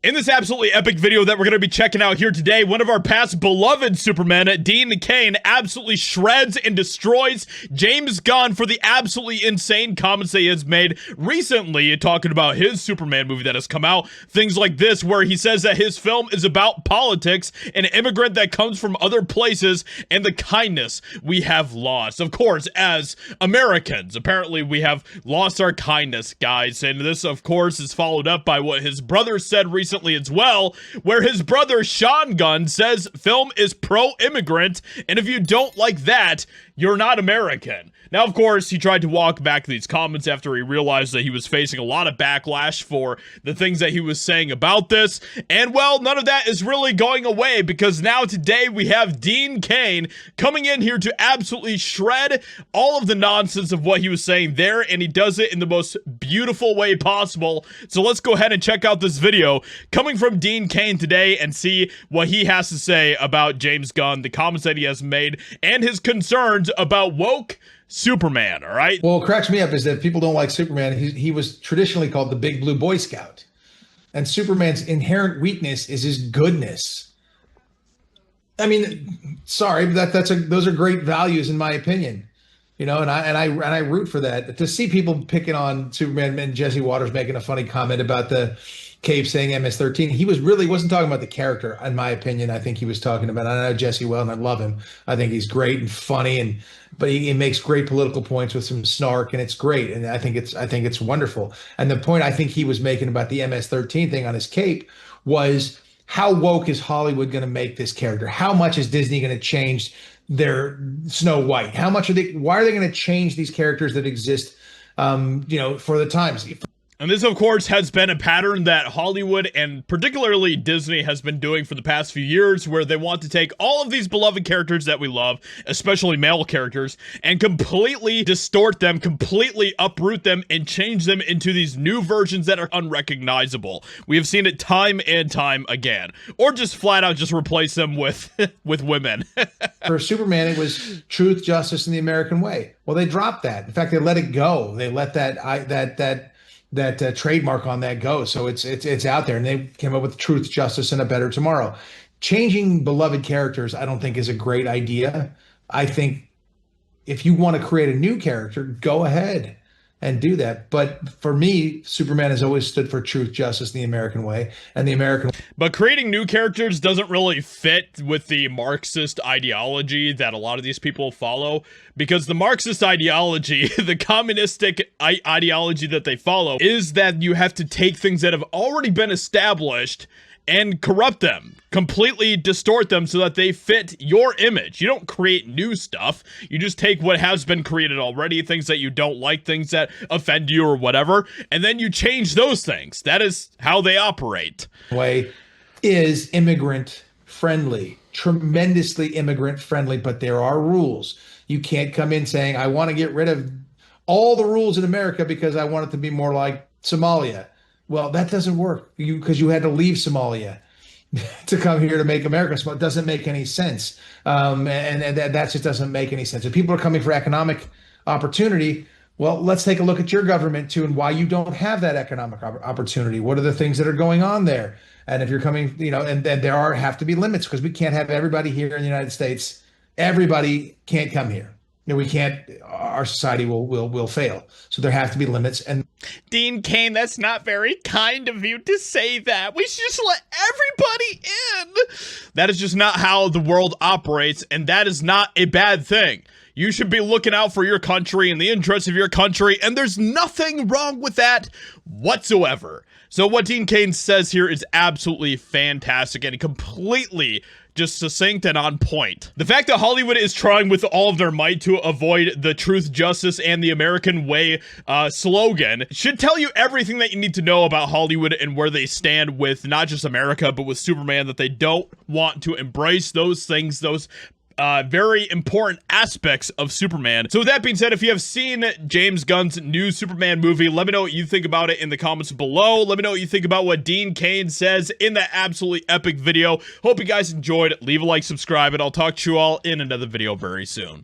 In this absolutely epic video that we're going to be checking out here today, one of our past beloved Supermen, Dean Cain, absolutely shreds and destroys James Gunn for the absolutely insane comments that he has made recently talking about his Superman movie that has come out. Things like this, where he says that his film is about politics, an immigrant that comes from other places, and the kindness we have lost. Of course, as Americans, apparently we have lost our kindness, guys. And this, of course, is followed up by what his brother said recently as well, where his brother Sean Gunn says film is pro-immigrant, and if you don't like that, you're not American. Now, of course, he tried to walk back these comments after he realized that he was facing a lot of backlash for the things that he was saying about this, and well, none of that is really going away, because now today we have Dean Cain coming in here to absolutely shred all of the nonsense of what he was saying there, and he does it in the most beautiful way possible. So let's go ahead and check out this video coming from Dean Cain today and see what he has to say about James Gunn, the comments that he has made, and his concerns about woke Superman. All right. Well, what cracks me up is that people don't like Superman. He was traditionally called the Big Blue Boy Scout, and Superman's inherent weakness is his goodness. I mean, sorry, but those are great values in my opinion. You know, and I root for that. To see people picking on Superman, and Jesse Waters making a funny comment about the Cave saying MS-13, he wasn't talking about the character, in my opinion. I think he was talking about, I know Jesse well, and I love him. I think he's great and funny, but he makes great political points with some snark, and it's great. And I think it's wonderful. And the point I think he was making about the MS-13 thing on his cape was, how woke is Hollywood going to make this character? How much is Disney going to change their Snow White? Why are they going to change these characters that exist, for the times? And this, of course, has been a pattern that Hollywood and particularly Disney has been doing for the past few years, where they want to take all of these beloved characters that we love, especially male characters, and completely distort them, completely uproot them, and change them into these new versions that are unrecognizable. We have seen it time and time again. Or just flat out just replace them with women. For Superman, it was truth, justice, and the American way. Well, they dropped that. In fact, they let it go. They let that trademark on that go. So it's out there, and they came up with truth, justice, and a better tomorrow. Changing beloved characters, I don't think is a great idea. I think if you want to create a new character, go ahead and do that. But for me, Superman has always stood for truth, justice, the American way, and the American. But creating new characters doesn't really fit with the Marxist ideology that a lot of these people follow, because the Marxist ideology, the communistic ideology that they follow, is that you have to take things that have already been established and corrupt them, completely distort them so that they fit your image. You don't create new stuff. You just take what has been created already, things that you don't like, things that offend you or whatever, and then you change those things. That is how they operate. Way is immigrant friendly, tremendously immigrant friendly, but there are rules. You can't come in saying, I want to get rid of all the rules in America because I want it to be more like Somalia. Well, that doesn't work, because you had to leave Somalia to come here to make America small. It doesn't make any sense. And that just doesn't make any sense. If people are coming for economic opportunity, well, let's take a look at your government too, and why you don't have that economic opportunity. What are the things that are going on there? And if you're coming, and there have to be limits, because we can't have everybody here in the United States. Everybody can't come here. We can't. Our society will fail. So there have to be limits. And Dean Cain, that's not very kind of you to say that. We should just let everybody in. That is just not how the world operates, and that is not a bad thing. You should be looking out for your country and the interests of your country, and there's nothing wrong with that whatsoever. So what Dean Cain says here is absolutely fantastic and completely just succinct and on point. The fact that Hollywood is trying with all of their might to avoid the truth, justice, and the American way slogan should tell you everything that you need to know about Hollywood and where they stand with not just America, but with Superman, that they don't want to embrace those things, those very important aspects of Superman. So with that being said, if you have seen James Gunn's new Superman movie, let me know what you think about it in the comments below. Let me know what you think about what Dean Cain says in that absolutely epic video. Hope you guys enjoyed. Leave a like, subscribe, and I'll talk to you all in another video very soon.